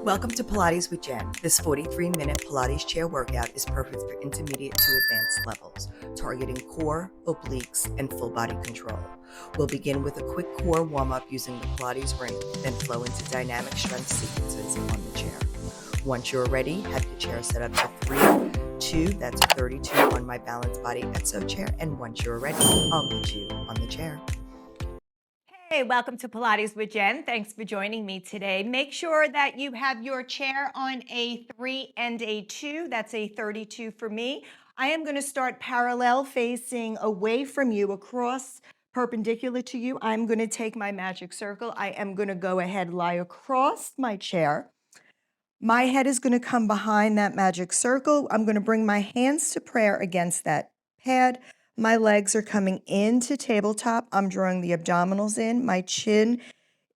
Welcome to Pilates with Jenn. This 43-minute Pilates chair workout is perfect for intermediate to advanced levels, targeting core, obliques, and full body control. We'll begin with a quick core warm-up using the Pilates ring, then flow into dynamic strength sequences on the chair. Once you're ready, have your chair set up to 3, 2, that's 32 on my balanced body exo chair, and once you're ready, I'll meet you on the chair. Hey, welcome to Pilates with Jenn. Thanks for joining me today. Make sure that you have your chair on a 3 and a 2. That's a 32 for me. I am going to start parallel facing away from you, across perpendicular to you. I'm going to take my magic circle. I am going to go ahead, lie across my chair. My head is going to come behind that magic circle. I'm going to bring my hands to prayer against that pad. My legs are coming into tabletop. I'm drawing the abdominals in. My chin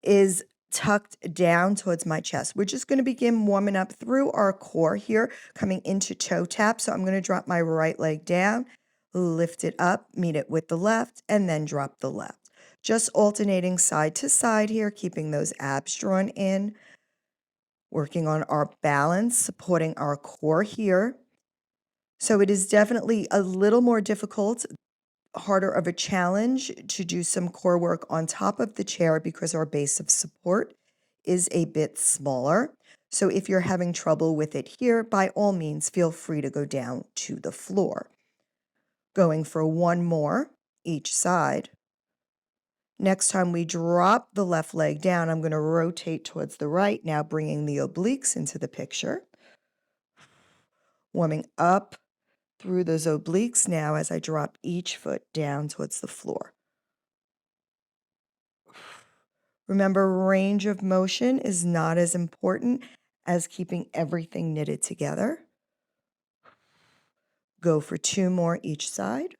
is tucked down towards my chest. We're just going to begin warming up through our core here, coming into toe tap. So I'm going to drop my right leg down, lift it up, meet it with the left, and then drop the left. Just alternating side to side here, keeping those abs drawn in, working on our balance, supporting our core here. So it is definitely a little more difficult, harder of a challenge to do some core work on top of the chair because our base of support is a bit smaller. So if you're having trouble with it here, by all means, feel free to go down to the floor. Going for one more each side. Next time we drop the left leg down, I'm going to rotate towards the right, now bringing the obliques into the picture. Warming up through those obliques now as I drop each foot down towards the floor. Remember, range of motion is not as important as keeping everything knitted together. Go for 2 more each side.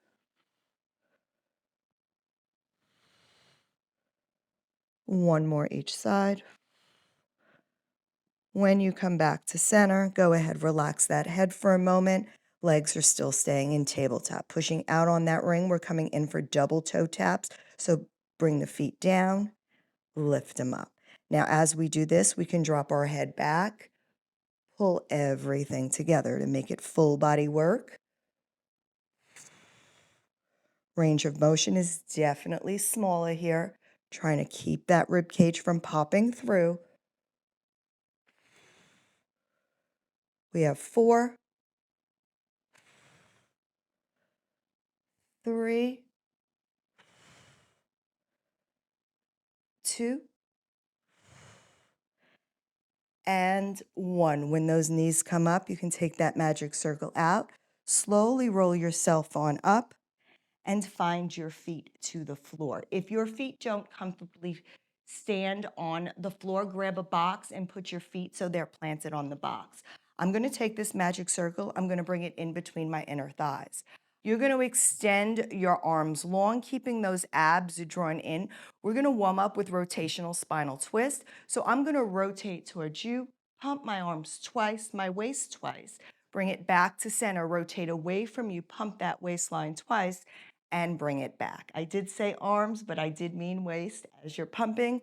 One more each side. When you come back to center, go ahead, relax that head for a moment. Legs are still staying in tabletop. Pushing out on that ring, we're coming in for double toe taps. So bring the feet down, lift them up. Now, as we do this, we can drop our head back, pull everything together to make it full body work. Range of motion is definitely smaller here, trying to keep that rib cage from popping through. We have 4, 3, 2, and 1. When those knees come up, you can take that magic circle out, slowly roll yourself on up, and find your feet to the floor. If your feet don't comfortably stand on the floor, grab a box and put your feet so they're planted on the box. I'm going to take this magic circle, I'm going to bring it in between my inner thighs. You're going to extend your arms long, keeping those abs drawn in. We're going to warm up with rotational spinal twist. So I'm going to rotate towards you, pump my arms twice, my waist twice. Bring it back to center, rotate away from you, pump that waistline twice, and bring it back. I did say arms, but I did mean waist. As you're pumping,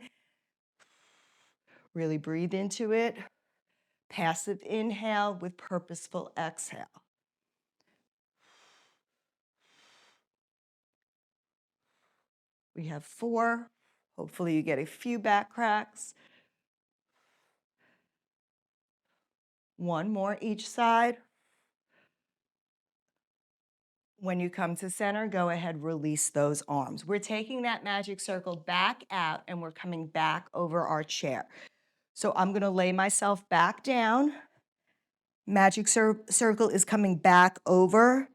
really breathe into it. Passive inhale with purposeful exhale. We have 4. Hopefully you get a few back cracks. 1 more each side. When you come to center, go ahead, release those arms. We're taking that magic circle back out and we're coming back over our chair. So I'm going to lay myself back down. Magic circle is coming back over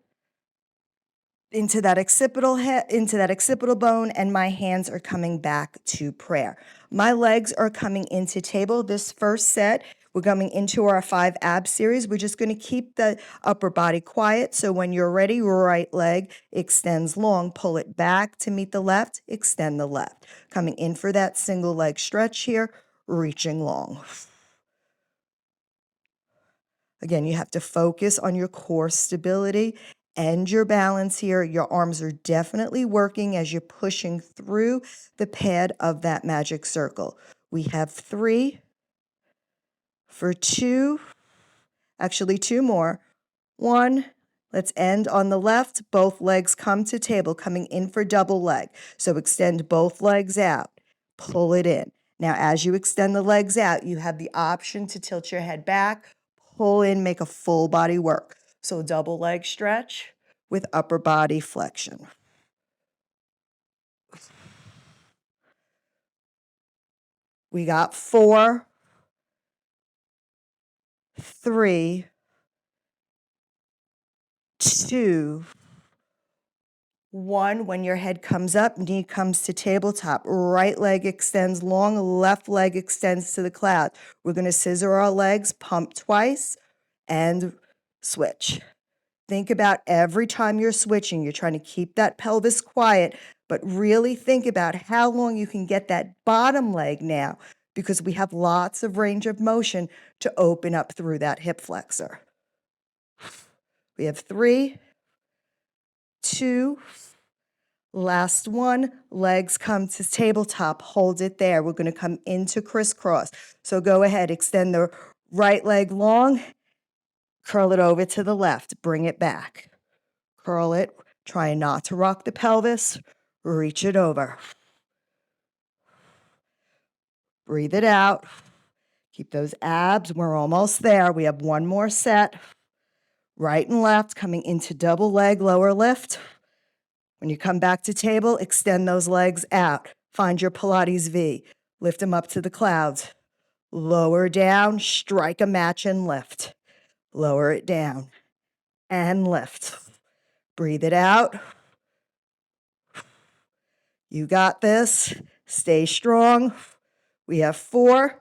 into that occipital bone, and my hands are coming back to prayer. My legs are coming into table. This first set, we're coming into our 5 ab series. We're just going to keep the upper body quiet. So when you're ready, right leg extends long, pull it back to meet the left, extend the left. Coming in for that single leg stretch here, reaching long. Again, you have to focus on your core stability and your balance here. Your arms are definitely working as you're pushing through the pad of that magic circle. We have 3, For 2, actually 2 more. 1, let's end on the left. Both legs come to table, coming in for double leg. So extend both legs out. Pull it in. Now, as you extend the legs out, you have the option to tilt your head back, pull in, make a full body work. So double leg stretch with upper body flexion. We got 4, 3, 2, 1. When your head comes up, knee comes to tabletop. Right leg extends long, left leg extends to the cloud. We're going to scissor our legs, pump twice, and switch. Think about every time you're switching, you're trying to keep that pelvis quiet, but really think about how long you can get that bottom leg now, because we have lots of range of motion to open up through that hip flexor. We have 3, 2, last one, legs come to tabletop, hold it there. We're going to come into crisscross. So go ahead, extend the right leg long, curl it over to the left, bring it back. Curl it, try not to rock the pelvis, reach it over. Breathe it out. Keep those abs, we're almost there. We have one more set. Right and left, coming into double leg, lower lift. When you come back to table, extend those legs out. Find your Pilates V. Lift them up to the clouds. Lower down, strike a match and lift. Lower it down and lift. Breathe it out. You got this. Stay strong. We have 4,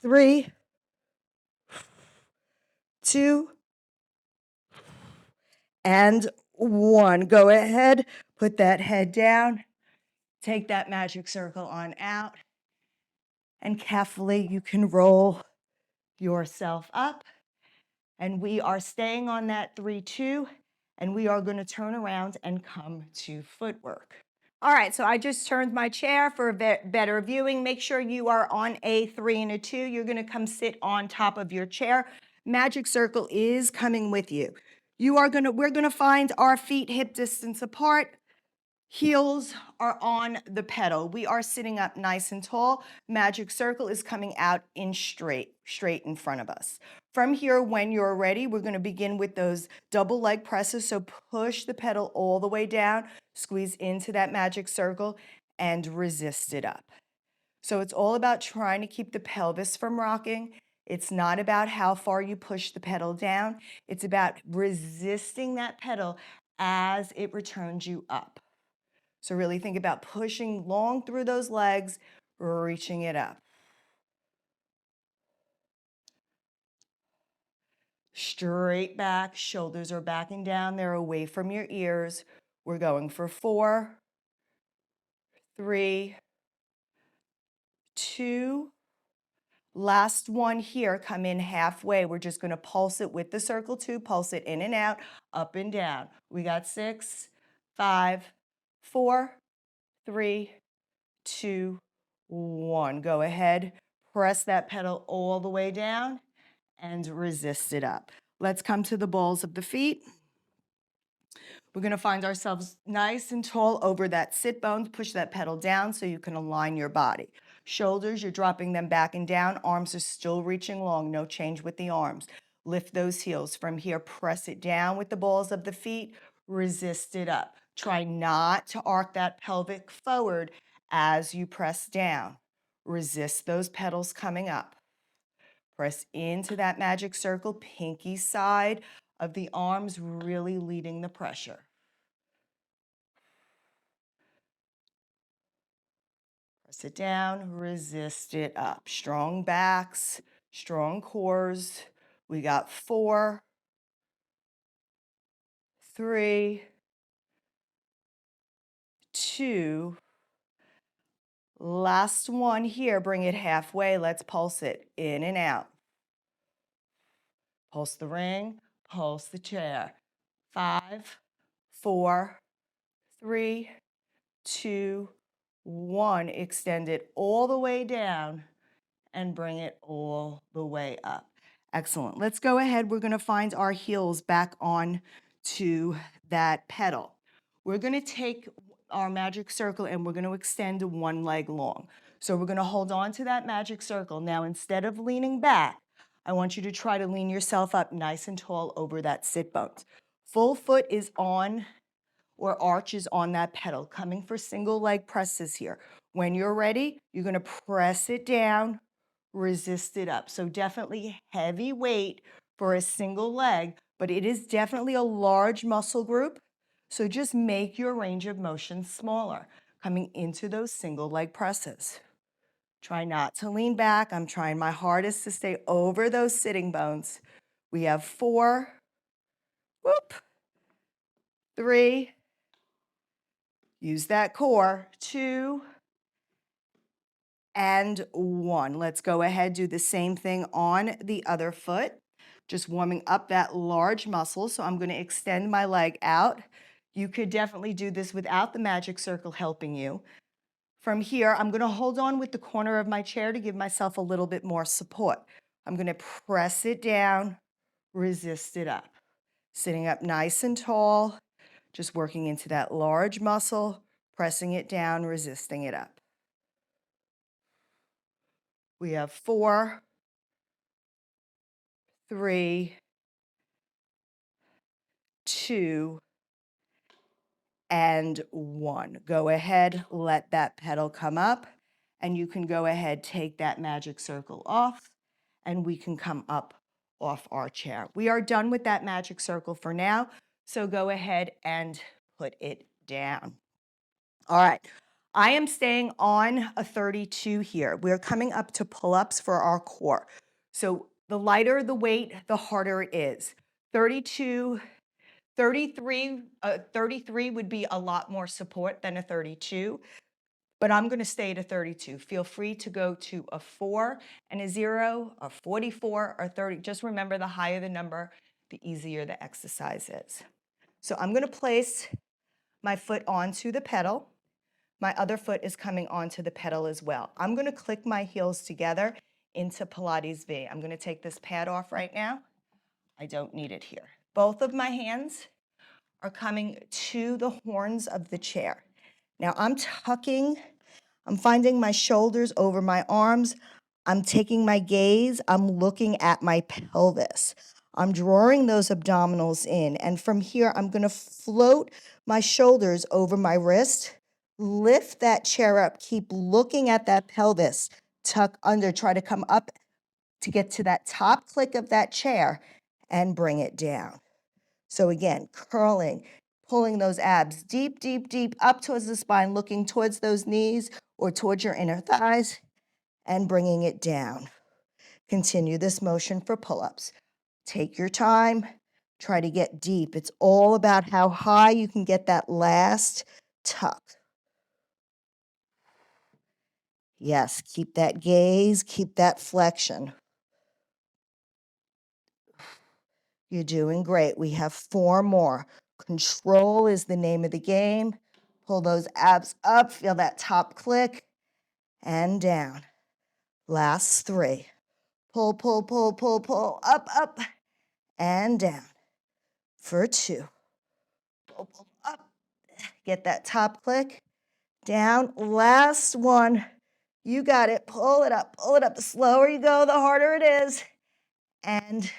3, 2, and 1. Go ahead, put that head down. Take that magic circle on out. And carefully, you can roll yourself up. And we are staying on that 3-2, and we are going to turn around and come to footwork. All right, so I just turned my chair for better viewing. Make sure you are on a 3 and a 2. You're going to come sit on top of your chair. Magic circle is coming with you. We're going to find our feet hip distance apart. Heels are on the pedal. We are sitting up nice and tall. Magic circle is coming out in straight in front of us. From here, when you're ready, we're going to begin with those double leg presses. So push the pedal all the way down, squeeze into that magic circle, and resist it up. So it's all about trying to keep the pelvis from rocking. It's not about how far you push the pedal down. It's about resisting that pedal as it returns you up. So really think about pushing long through those legs, reaching it up. Straight back, shoulders are backing down, they're away from your ears. We're going for 4, 3, 2. Last one here, come in halfway. We're just going to pulse it with the circle 2, pulse it in and out, up and down. We got 6, 5, 4, 3, 2, 1. Go ahead, press that pedal all the way down and resist it up. Let's come to the balls of the feet. We're going to find ourselves nice and tall over that sit bone. Push that pedal down so you can align your body. Shoulders, you're dropping them back and down. Arms are still reaching long. No change with the arms. Lift those heels. From here, press it down with the balls of the feet. Resist it up. Try not to arc that pelvic forward as you press down. Resist those pedals coming up. Press into that magic circle, pinky side of the arms really leading the pressure. Press it down, resist it up. Strong backs, strong cores. We got 4, 3, 2. Last one here, bring it halfway. Let's pulse it in and out. Pulse the ring, pulse the chair. 5, 4, 3, 2, 1. Extend it all the way down and bring it all the way up. Excellent. Let's go ahead. We're going to find our heels back on to that pedal. We're going to take our magic circle and we're going to extend one leg long. So we're going to hold on to that magic circle. Now, instead of leaning back, I want you to try to lean yourself up nice and tall over that sit bones. Full foot is on or arch is on that pedal, coming for single leg presses here. When you're ready, you're going to press it down, resist it up. So definitely heavy weight for a single leg, but it is definitely a large muscle group. So just make your range of motion smaller, coming into those single leg presses. Try not to lean back. I'm trying my hardest to stay over those sitting bones. We have 4, whoop, 3, use that core, 2, and 1. Let's go ahead, do the same thing on the other foot. Just warming up that large muscle. So I'm going to extend my leg out. You could definitely do this without the magic circle helping you. From here, I'm going to hold on with the corner of my chair to give myself a little bit more support. I'm going to press it down, resist it up. Sitting up nice and tall, just working into that large muscle, pressing it down, resisting it up. We have 4, 3, 2, and 1. Go ahead, let that pedal come up, and you can go ahead, take that magic circle off, and we can come up off our chair. We are done with that magic circle for now, so go ahead and put it down. All right, I am staying on a 32 here. We're coming up to pull-ups for our core. So the lighter the weight, the harder it is. 33 would be a lot more support than a 32, but I'm going to stay at a 32. Feel free to go to a 4 and a 0, a 44 or 30. Just remember, the higher the number, the easier the exercise is. So I'm going to place my foot onto the pedal. My other foot is coming onto the pedal as well. I'm going to click my heels together into Pilates V. I'm going to take this pad off right now. I don't need it here. Both of my hands are coming to the horns of the chair. Now I'm finding my shoulders over my arms. I'm taking my gaze, I'm looking at my pelvis. I'm drawing those abdominals in, and from here, I'm gonna float my shoulders over my wrist, lift that chair up, keep looking at that pelvis, tuck under, try to come up to get to that top click of that chair and bring it down. So again, curling, pulling those abs deep, deep, deep up towards the spine, looking towards those knees or towards your inner thighs and bringing it down. Continue this motion for pull-ups. Take your time, try to get deep. It's all about how high you can get that last tuck. Yes, keep that gaze, keep that flexion. You're doing great. We have 4 more. Control is the name of the game. Pull those abs up, feel that top click, and down. Last 3. Pull, pull, pull, pull, pull, up, up, and down. For 2. Pull, pull, up. Get that top click, down. Last one. You got it. Pull it up, pull it up. The slower you go, the harder it is. And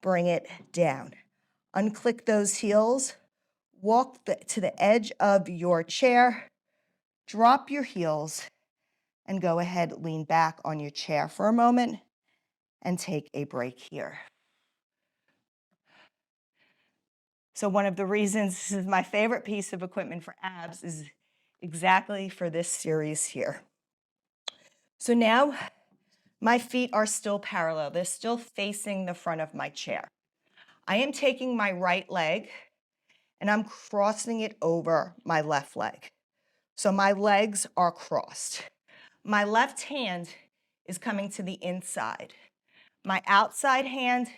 bring it down. Unclick those heels. Walk to the edge of your chair. Drop your heels. And go ahead, lean back on your chair for a moment and take a break here. So one of the reasons this is my favorite piece of equipment for abs is exactly for this series here. So now my feet are still parallel. They're still facing the front of my chair. I am taking my right leg and I'm crossing it over my left leg. So my legs are crossed. My left hand is coming to the inside. My outside hand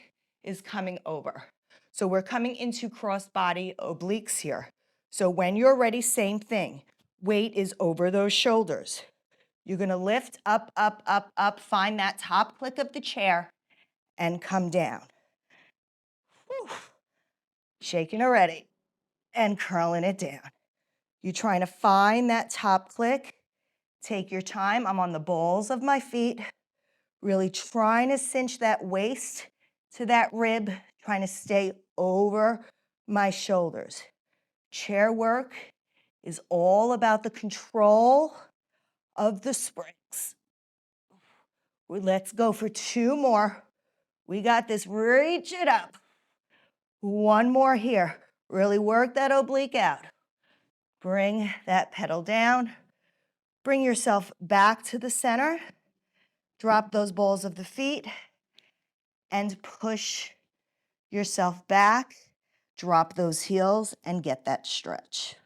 is coming over. So we're coming into cross-body obliques here. So when you're ready, same thing. Weight is over those shoulders. You're gonna lift up, up, up, up, find that top click of the chair and come down. Whew. Shaking already and curling it down. You're trying to find that top click. Take your time. I'm on the balls of my feet, really trying to cinch that waist to that rib, trying to stay over my shoulders. Chair work is all about the control of the springs. Let's go for 2 more. We got this. Reach it up. 1 more here. Really work that oblique out. Bring that pedal down. Bring yourself back to the center. Drop those balls of the feet and push yourself back. Drop those heels and get that stretch.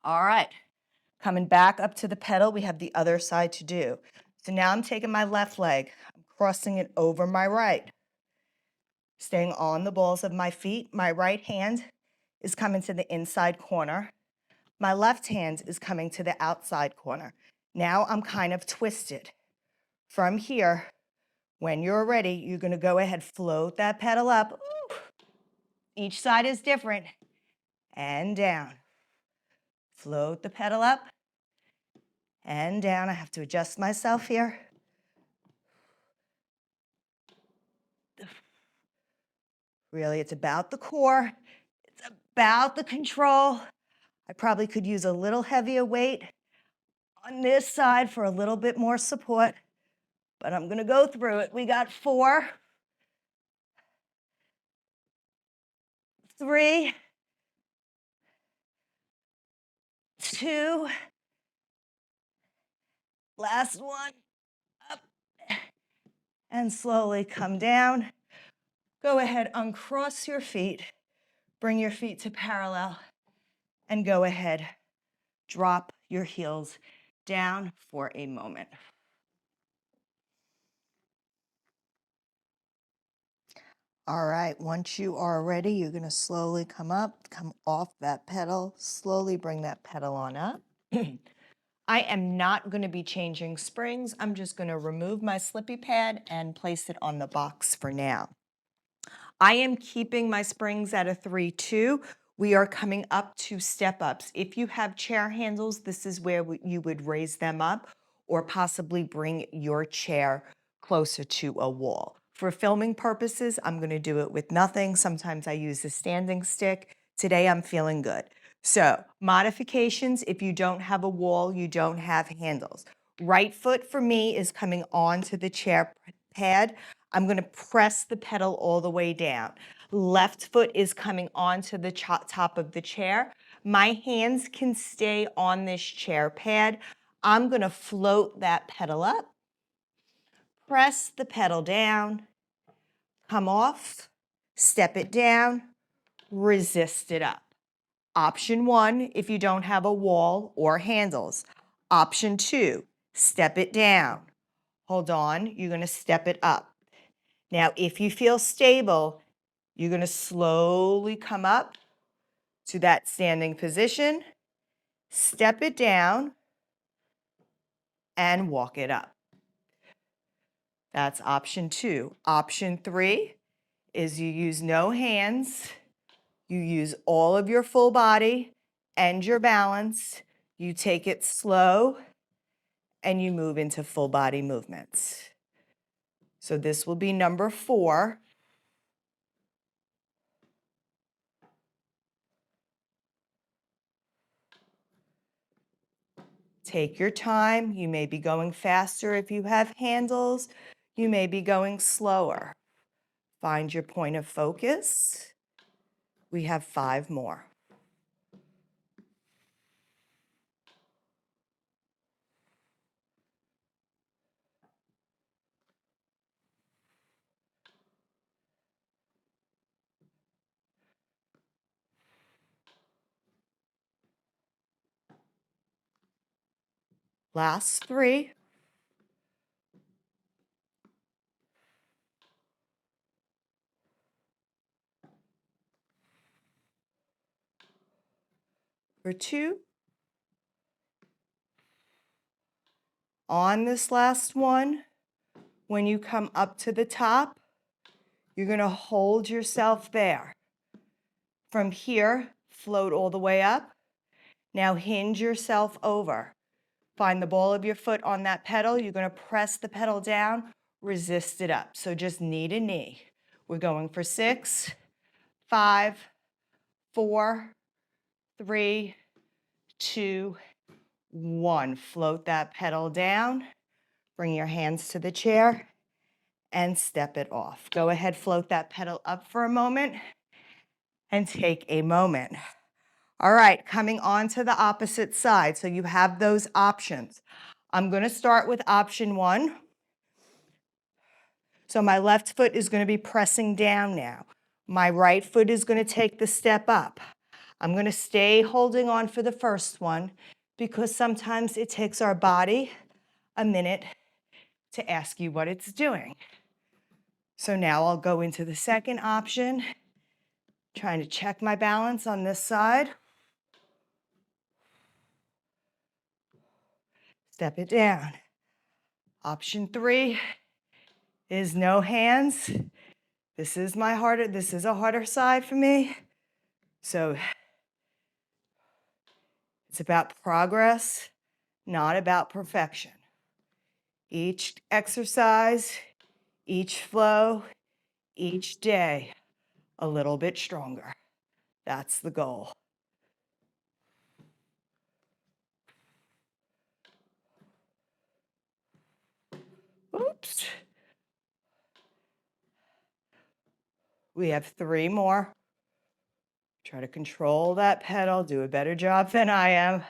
All right. Coming back up to the pedal, we have the other side to do. So now I'm taking my left leg, I'm crossing it over my right. Staying on the balls of my feet, my right hand is coming to the inside corner. My left hand is coming to the outside corner. Now I'm kind of twisted. From here, when you're ready, you're gonna go ahead, float that pedal up. Ooh. Each side is different. And down. Float the pedal up and down. I have to adjust myself here. Really, it's about the core. It's about the control. I probably could use a little heavier weight on this side for a little bit more support, but I'm gonna go through it. We got 4, 3, 2, last one, up, and slowly come down. Go ahead, uncross your feet, bring your feet to parallel, and go ahead, drop your heels down for a moment. All right, once you are ready, you're gonna slowly come up, come off that pedal, slowly bring that pedal on up. I am not gonna be changing springs. I'm just gonna remove my slippy pad and place it on the box for now. I am keeping my springs at a 3-2. We are coming up to step ups. If you have chair handles, this is where you would raise them up or possibly bring your chair closer to a wall. For filming purposes, I'm going to do it with nothing. Sometimes I use a standing stick. Today I'm feeling good. So modifications, if you don't have a wall, you don't have handles. Right foot for me is coming onto the chair pad. I'm going to press the pedal all the way down. Left foot is coming onto the top of the chair. My hands can stay on this chair pad. I'm going to float that pedal up, press the pedal down, come off, step it down, resist it up. Option 1, if you don't have a wall or handles. Option 2, step it down. Hold on, you're going to step it up. Now, if you feel stable, you're going to slowly come up to that standing position, step it down, and walk it up. That's option 2. Option 3 is you use no hands, you use all of your full body and your balance, you take it slow, and you move into full body movements. So this will be number 4. Take your time. You may be going faster if you have handles. You may be going slower. Find your point of focus. We have 5 more. Last 3. for 2. On this last one, when you come up to the top, you're going to hold yourself there. From here, float all the way up. Now hinge yourself over. Find the ball of your foot on that pedal. You're going to press the pedal down, resist it up. So just knee to knee. We're going for 6, 5, 4, 3, 2, 1. Float that pedal down. Bring your hands to the chair and step it off. Go ahead, float that pedal up for a moment and take a moment. All right, coming on to the opposite side. So you have those options. I'm going to start with option 1. So my left foot is going to be pressing down now. My right foot is going to take the step up. I'm going to stay holding on for the first one because sometimes it takes our body a minute to ask you what it's doing. So now I'll go into the second option, trying to check my balance on this side. Step it down. Option 3 is no hands. This is a harder side for me. So it's about progress, not about perfection. Each exercise, each flow, each day, a little bit stronger. That's the goal. Oops. We have 3 more. Try to control that pedal, do a better job than I am.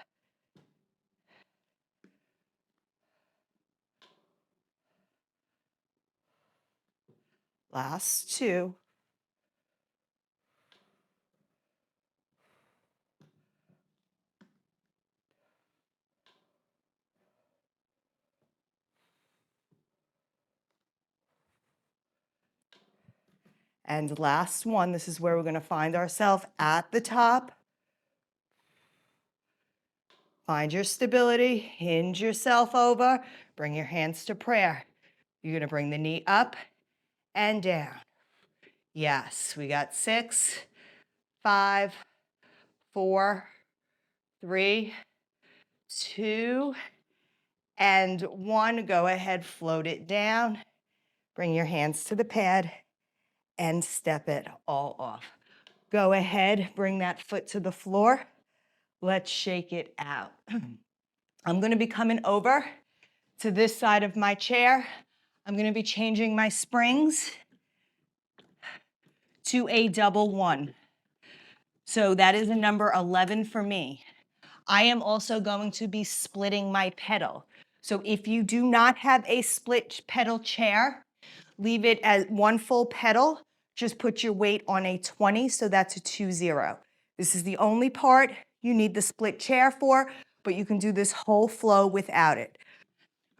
Last 2. And last one, this is where we're going to find ourselves at the top. Find your stability, hinge yourself over, bring your hands to prayer. You're going to bring the knee up and down. Yes, we got 6, 5, 4, 3, 2, and 1. Go ahead, float it down. Bring your hands to the pad and step it all off. Go ahead, bring that foot to the floor. Let's shake it out. I'm going to be coming over to this side of my chair. I'm going to be changing my springs to a double 1. So that is a number 11 for me. I am also going to be splitting my pedal. So if you do not have a split pedal chair, leave it as 1 full pedal. Just put your weight on a 20, so that's a 2-0. This is the only part you need the split chair for, but you can do this whole flow without it.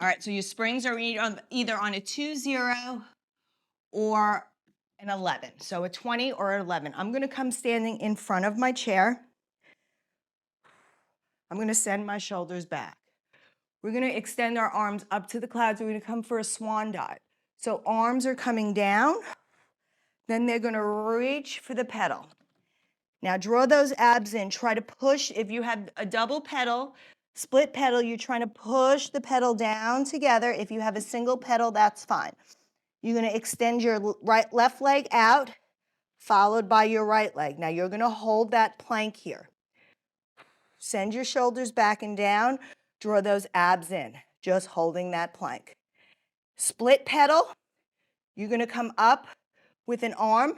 All right, so your springs are either on a 2-0 or an 11. So a 20 or an 11. I'm going to come standing in front of my chair. I'm going to send my shoulders back. We're going to extend our arms up to the clouds. We're going to come for a swan dive. So arms are coming down. Then they're going to reach for the pedal. Now draw those abs in. Try to push. If you have a double pedal, split pedal, you're trying to push the pedal down together. If you have a single pedal, that's fine. You're going to extend your left leg out, followed by your right leg. Now you're going to hold that plank here. Send your shoulders back and down. Draw those abs in, just holding that plank. Split pedal, you're going to come up with an arm,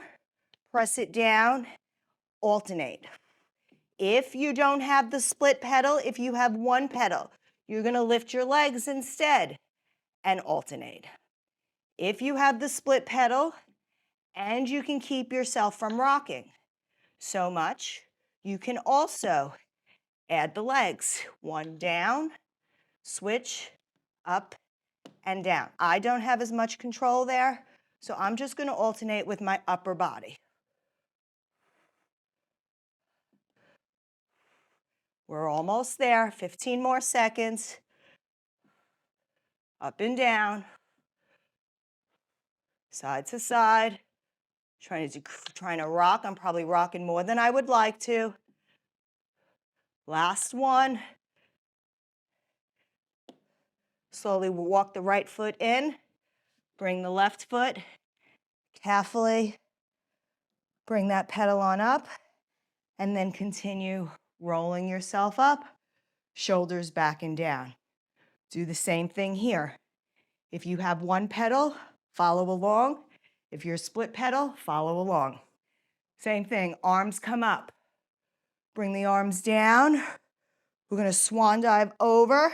press it down, alternate. If you don't have the split pedal, if you have 1 pedal, you're going to lift your legs instead and alternate. If you have the split pedal and you can keep yourself from rocking so much, you can also add the legs. 1 down, switch, up and down. I don't have as much control there, so I'm just going to alternate with my upper body. We're almost there. 15 more seconds. Up and down. Side to side. Trying to rock. I'm probably rocking more than I would like to. Last one. Slowly walk the right foot in. Bring the left foot. Carefully bring that pedal on up. And then continue rolling yourself up. Shoulders back and down. Do the same thing here. If you have one pedal, follow along. If you're split pedal, follow along. Same thing, arms come up. Bring the arms down. We're gonna swan dive over.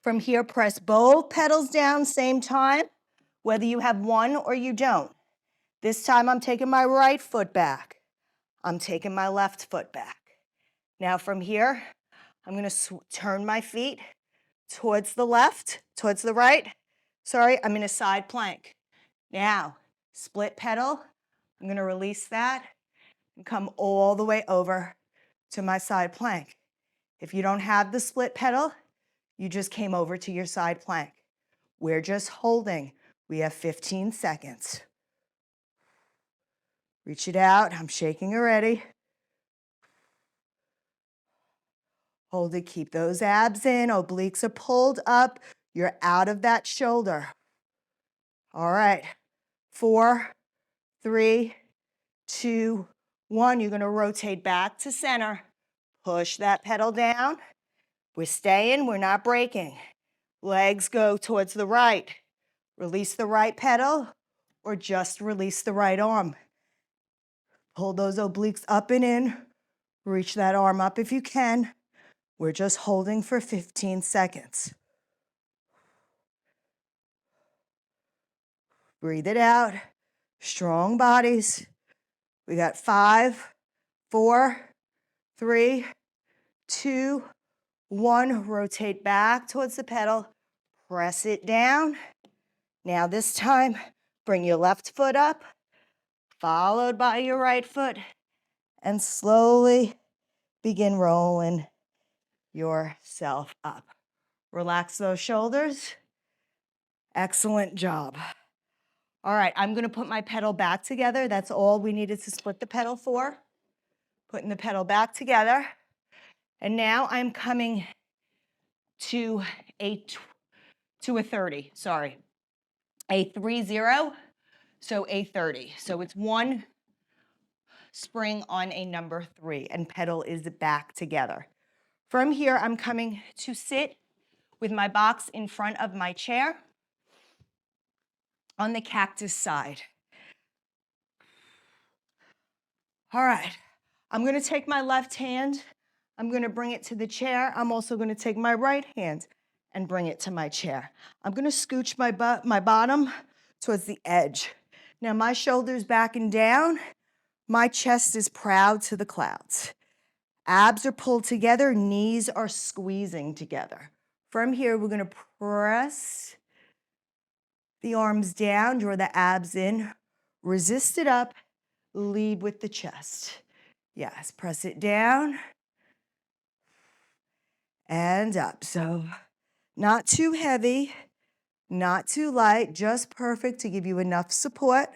From here, press both pedals down same time, whether you have one or you don't. This time I'm taking my right foot back. I'm taking my left foot back. Now from here, I'm gonna turn my feet towards the left, towards the right. Sorry, I'm in a side plank. Now, split pedal. I'm gonna release that and come all the way over to my side plank. If you don't have the split pedal, you just came over to your side plank. We're just holding. We have 15 seconds. Reach it out. I'm shaking already. Hold it. Keep those abs in. Obliques are pulled up. You're out of that shoulder. All right. 4, 3, 2, 1. You're going to rotate back to center. Push that pedal down. We're staying. We're not breaking. Legs go towards the right. Release the right pedal or just release the right arm. Pull those obliques up and in. Reach that arm up if you can. We're just holding for 15 seconds. Breathe it out. Strong bodies. We got 5, 4, 3, 2, 1. Rotate back towards the pedal. Press it down. Now this time, bring your left foot up, followed by your right foot, and slowly begin rolling yourself up. Relax those shoulders. Excellent job. All right, I'm gonna put my pedal back together. That's all we needed to split the pedal for. Putting the pedal back together. And now I'm coming to a 30, sorry. A 3-0, so a 30. So it's one spring on a number 3 and pedal is back together. From here, I'm coming to sit with my box in front of my chair on the cactus side. All right, I'm gonna take my left hand, I'm gonna bring it to the chair. I'm also gonna take my right hand and bring it to my chair. I'm gonna scooch my bottom towards the edge. Now my shoulders back and down, my chest is proud to the clouds. Abs are pulled together, knees are squeezing together. From here, we're gonna press the arms down, draw the abs in, resist it up, lead with the chest. Yes, press it down and up. So not too heavy, not too light, just perfect to give you enough support.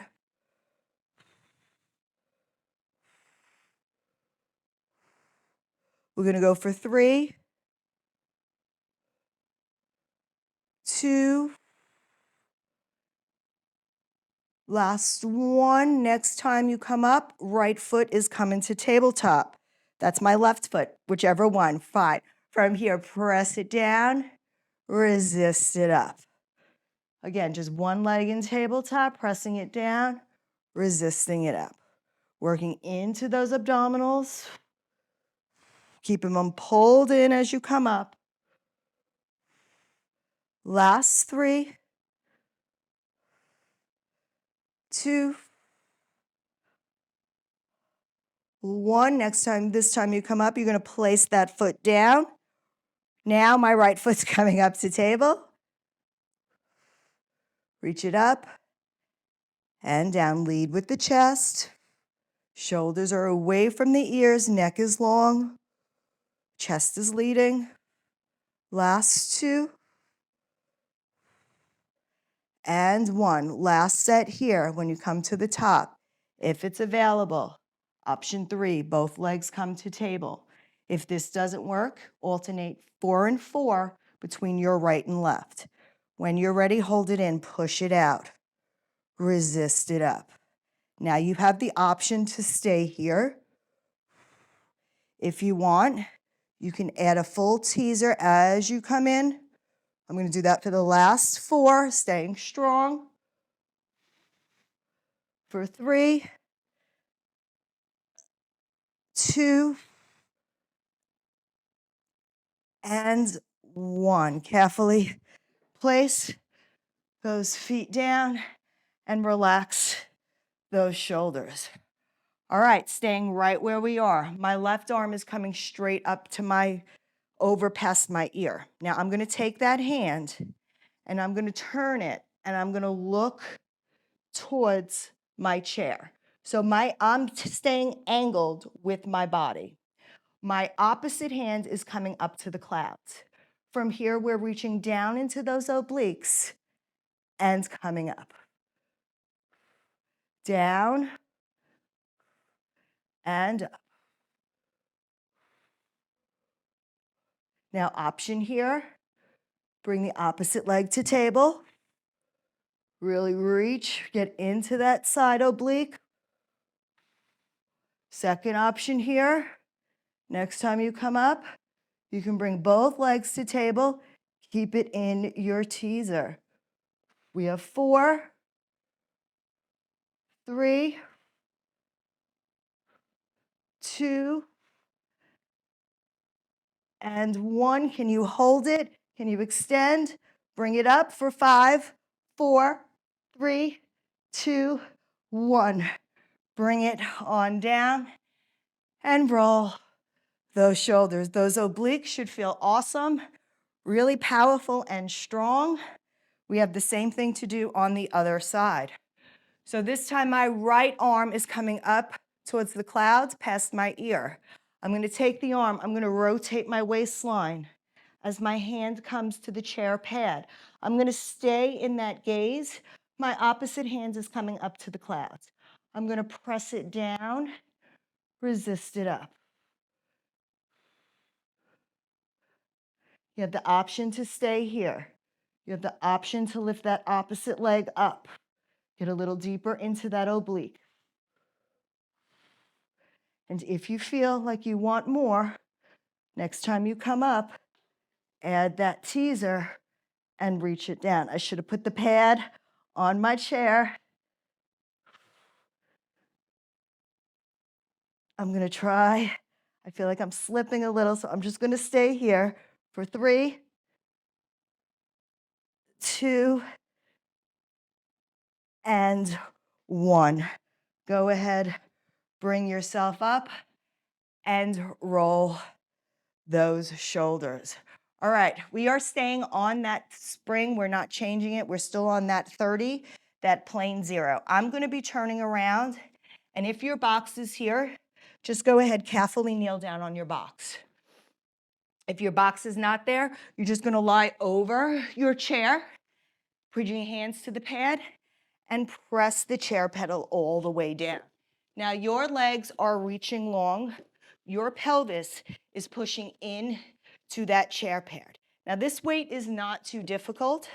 We're gonna go for 3, 2, last one. Next time you come up, right foot is coming to tabletop. That's my left foot, whichever one, fine. From here, press it down, resist it up. Again, just one leg in tabletop, pressing it down, resisting it up. Working into those abdominals. Keeping them pulled in as you come up. Last 3, 2, 1. This time you come up, you're gonna place that foot down. Now my right foot's coming up to table. Reach it up and down. Lead with the chest. Shoulders are away from the ears, neck is long. Chest is leading. Last 2. And 1. Last set here when you come to the top. If it's available, option 3, both legs come to table. If this doesn't work, alternate 4 and 4 between your right and left. When you're ready, hold it in, push it out, resist it up. Now you have the option to stay here. If you want, you can add a full teaser as you come in. I'm going to do that for the last 4, staying strong. For 3, 2, and 1. Carefully place those feet down and relax those shoulders. All right, staying right where we are. My left arm is coming straight up to over past my ear. Now I'm going to take that hand and I'm going to turn it and I'm going to look towards my chair. So I'm staying angled with my body. My opposite hand is coming up to the clouds. From here, we're reaching down into those obliques and coming up. Down and up. Now, option here, bring the opposite leg to table. Really reach, get into that side oblique. Second option here, next time you come up, you can bring both legs to table. Keep it in your teaser. We have 4, 3, 2, and 1. Can you hold it? Can you extend? Bring it up for 5, 4, 3, 2, 1. Bring it on down and roll those shoulders. Those obliques should feel awesome, really powerful and strong. We have the same thing to do on the other side. So this time my right arm is coming up towards the clouds past my ear. I'm going to take the arm, I'm going to rotate my waistline as my hand comes to the chair pad. I'm going to stay in that gaze. My opposite hand is coming up to the clouds. I'm going to press it down, resist it up. You have the option to stay here. You have the option to lift that opposite leg up. Get a little deeper into that oblique. And if you feel like you want more, next time you come up, add that teaser and reach it down. I should have put the pad on my chair. I'm going to try. I feel like I'm slipping a little, so I'm just going to stay here for 3, 2, and 1. Go ahead, bring yourself up and roll those shoulders. All right, we are staying on that spring. We're not changing it. We're still on that 30, that plain 0. I'm going to be turning around, and if your box is here, just go ahead, carefully kneel down on your box. If your box is not there, you're just going to lie over your chair, put your hands to the pad, and press the chair pedal all the way down. Now your legs are reaching long. Your pelvis is pushing in to that chair pad. Now this weight is not too difficult.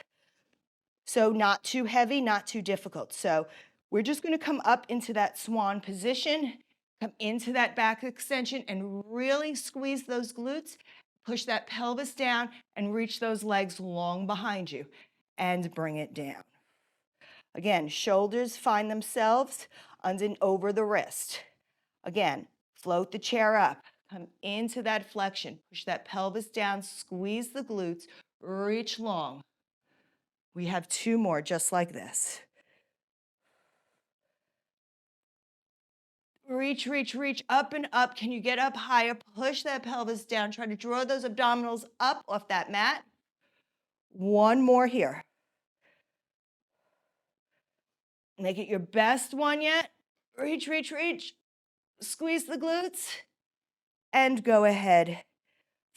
So not too heavy, not too difficult. So we're just going to come up into that swan position, come into that back extension and really squeeze those glutes, push that pelvis down and reach those legs long behind you and bring it down. Again, shoulders find themselves under and over the wrist. Again, float the chair up, come into that flexion, push that pelvis down, squeeze the glutes, reach long. We have 2 more just like this. Reach, reach, reach, up and up. Can you get up higher? Push that pelvis down. Try to draw those abdominals up off that mat. 1 more here. Make it your best one yet. Reach, reach, reach. Squeeze the glutes. And go ahead.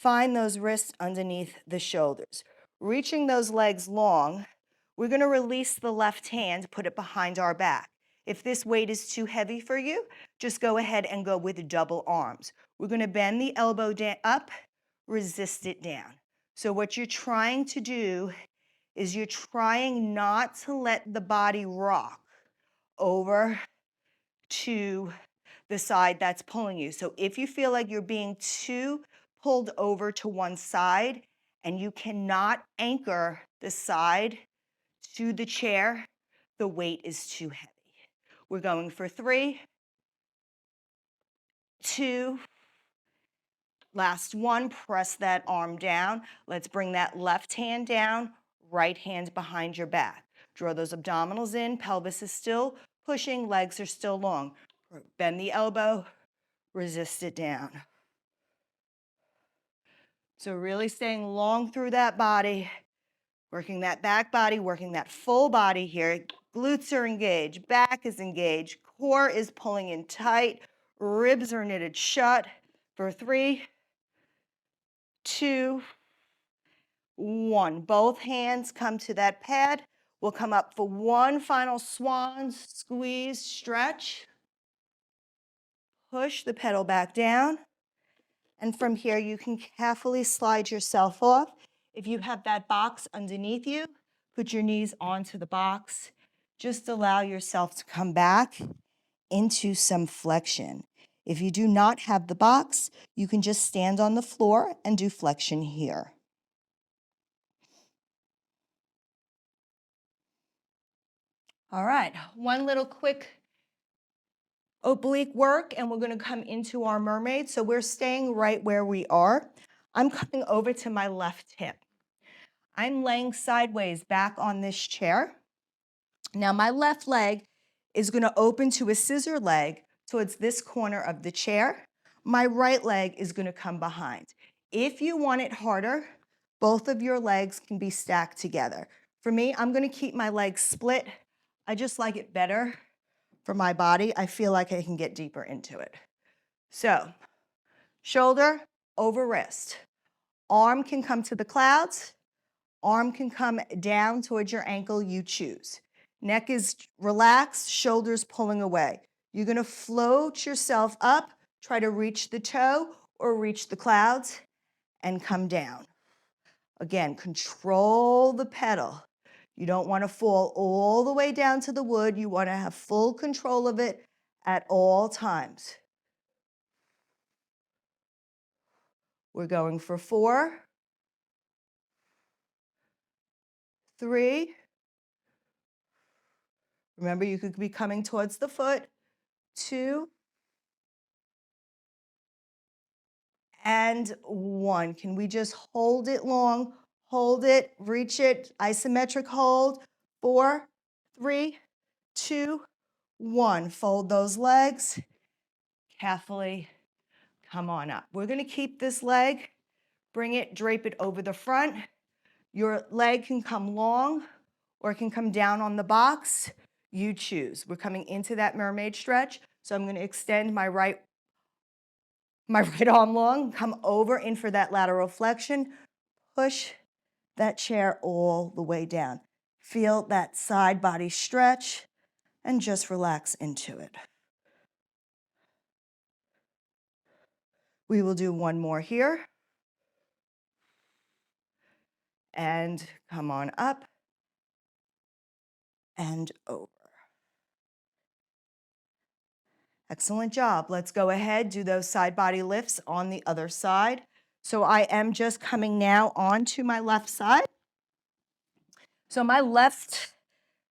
Find those wrists underneath the shoulders. Reaching those legs long, we're going to release the left hand, put it behind our back. If this weight is too heavy for you, just go ahead and go with double arms. We're going to bend the elbow up, resist it down. So what you're trying to do is you're trying not to let the body rock over to the side that's pulling you. So if you feel like you're being too pulled over to one side and you cannot anchor the side to the chair, the weight is too heavy. We're going for 3, 2, last one, press that arm down. Let's bring that left hand down, right hand behind your back. Draw those abdominals in, pelvis is still pushing, legs are still long. Bend the elbow, resist it down. So really staying long through that body, working that back body, working that full body here. Glutes are engaged, back is engaged, core is pulling in tight, ribs are knitted shut. For 3, 2, 1. Both hands come to that pad. We'll come up for one final swan, squeeze, stretch. Push the pedal back down. And from here, you can carefully slide yourself off. If you have that box underneath you, put your knees onto the box. Just allow yourself to come back into some flexion. If you do not have the box, you can just stand on the floor and do flexion here. All right, one little quick oblique work, and we're going to come into our mermaid. So we're staying right where we are. I'm coming over to my left hip. I'm laying sideways back on this chair. Now my left leg is going to open to a scissor leg towards this corner of the chair. My right leg is going to come behind. If you want it harder, both of your legs can be stacked together. For me, I'm going to keep my legs split. I just like it better for my body. I feel like I can get deeper into it. So, shoulder over wrist. Arm can come to the clouds. Arm can come down towards your ankle, you choose. Neck is relaxed, shoulders pulling away. You're going to float yourself up, try to reach the toe or reach the clouds, and come down. Again, control the pedal. You don't want to fall all the way down to the wood. You want to have full control of it at all times. We're going for 4, 3. Remember, you could be coming towards the foot. 2, and 1. Can we just hold it long? Hold it, reach it, isometric hold. 4, 3, 2, 1. Fold those legs. Carefully come on up. We're going to keep this leg, bring it, drape it over the front. Your leg can come long or it can come down on the box. You choose. We're coming into that mermaid stretch. So I'm going to extend my right arm long, come over in for that lateral flexion, push that chair all the way down. Feel that side body stretch and just relax into it. We will do one more here. And come on up and over. Excellent job. Let's go ahead, do those side body lifts on the other side. So I am just coming now onto my left side. So my left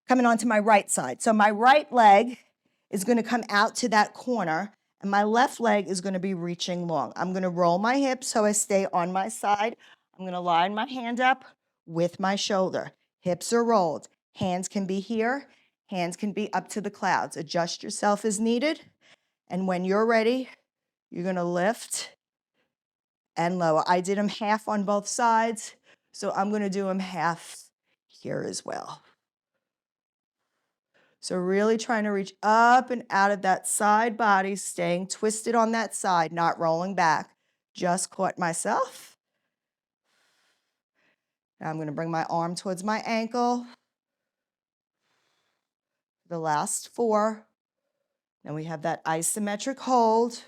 coming onto my right side. So my right leg is going to come out to that corner and my left leg is going to be reaching long. I'm going to roll my hips so I stay on my side. I'm going to line my hand up with my shoulder. Hips are rolled. Hands can be here. Hands can be up to the clouds. Adjust yourself as needed. And when you're ready, you're going to lift and lower. I did them half on both sides, so I'm going to do them half here as well. So really trying to reach up and out of that side body, staying twisted on that side, not rolling back. Just caught myself. Now I'm going to bring my arm towards my ankle. The last 4. Then we have that isometric hold.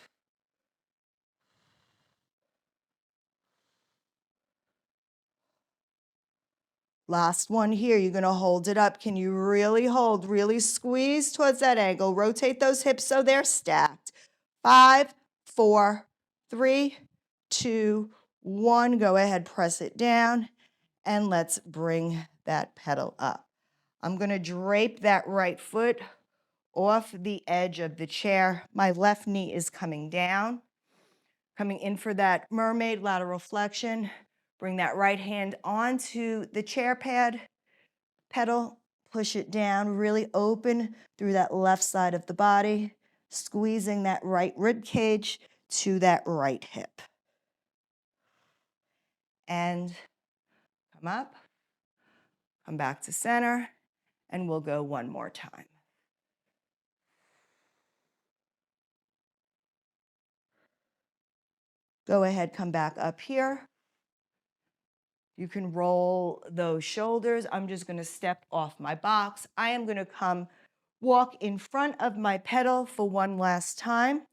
Last one here, you're going to hold it up. Can you really hold? Really squeeze towards that ankle. Rotate those hips so they're stacked. 5, 4, 3, 2, 1. Go ahead, press it down, and let's bring that pedal up. I'm going to drape that right foot off the edge of the chair. My left knee is coming down. Coming in for that mermaid lateral flexion. Bring that right hand onto the chair pad, pedal, push it down, really open through that left side of the body, squeezing that right rib cage to that right hip. And come up, come back to center, and we'll go one more time. Go ahead, come back up here. You can roll those shoulders. I'm just going to step off my box. I am going to walk in front of my pedal for one last time.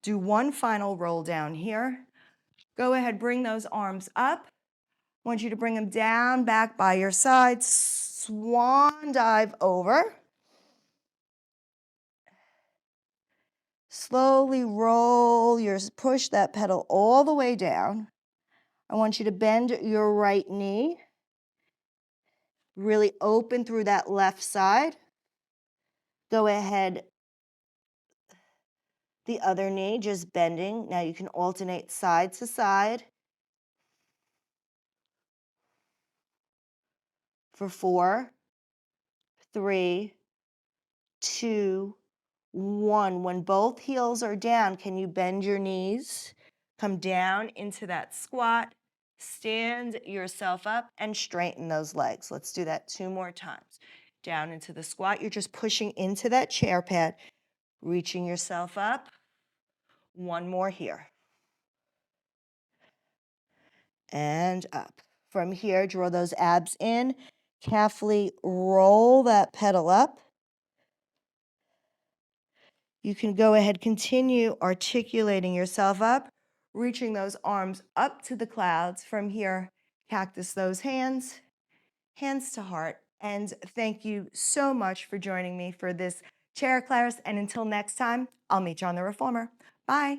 Do one final roll down here. Go ahead, bring those arms up. I want you to bring them down, back by your sides. Swan dive over. Slowly roll push that pedal all the way down. I want you to bend your right knee. Really open through that left side. Go ahead, the other knee just bending. Now you can alternate side to side for 4, 3, 2, 1. When both heels are down, can you bend your knees? Come down into that squat. Stand yourself up and straighten those legs. Let's do that 2 more times. Down into the squat. You're just pushing into that chair pad, reaching yourself up. 1 more here. And up. From here, draw those abs in. Carefully roll that pedal up. You can go ahead, continue articulating yourself up, reaching those arms up to the clouds. From here, cactus those hands, hands to heart. And thank you so much for joining me for this chair class. And until next time, I'll meet you on the reformer. Bye.